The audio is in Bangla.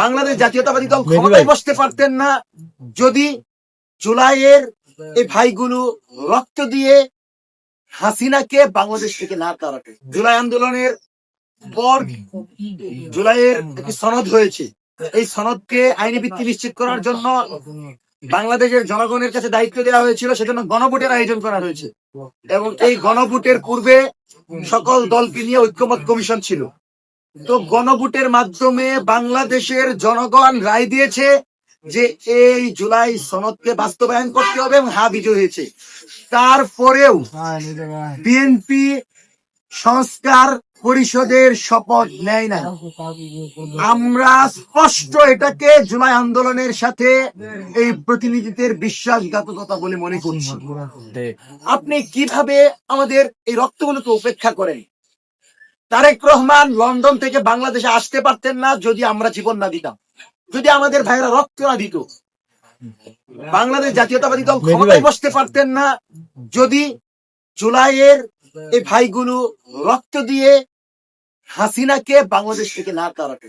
বাংলাদেশ জাতীয়তাবাদী দল ক্ষমতায় বসতে পারতেন না যদি জুলাইয়ের এই ভাইগুলো রক্ত দিয়ে হাসিনাকে বাংলাদেশ থেকে না তাড়াতে। জুলাই আন্দোলনের পর জুলাইয়ের একটি সনদ হয়েছে। এই সনদকে আইনি ভিত্তি নিশ্চিত করার জন্য বাংলাদেশের জনগণের কাছে দায়িত্ব দেওয়া হয়েছিল, সেজন্য গণভোটের আয়োজন করা হয়েছে এবং এই গণভোটের পূর্বে সকল দলকে নিয়ে ঐক্যমত কমিশন ছিল। তো গণভোটের মাধ্যমে বাংলাদেশের জনগণ রায় দিয়েছে যে এই জুলাই সনদকে বাস্তবায়ন করতে হবে এবং হ্যাঁ বিজয় হয়েছে। তারপরেও বিএনপি সংস্কার পরিষদের শপথ নেয় না। আমরা স্পষ্ট এটাকে জুলাই আন্দোলনের সাথে এই প্রতিনিধিদের বিশ্বাসঘাতকতা বলে মনে করছি। আপনি কিভাবে আমাদের এই রক্তগুলোকে উপেক্ষা করেন? তারেক রহমান লন্ডন থেকে বাংলাদেশে আসতে পারতেন না যদি আমরা জীবন না দিতাম, যদি আমাদের ভাইরা রক্ত না দিত। বাংলাদেশ জাতীয়তাবাদী দল ক্ষমতায় বসতে পারতেন না যদি জুলাইয়ের এই ভাইগুলো রক্ত দিয়ে হাসিনাকে বাংলাদেশ থেকে না তাড়াতে।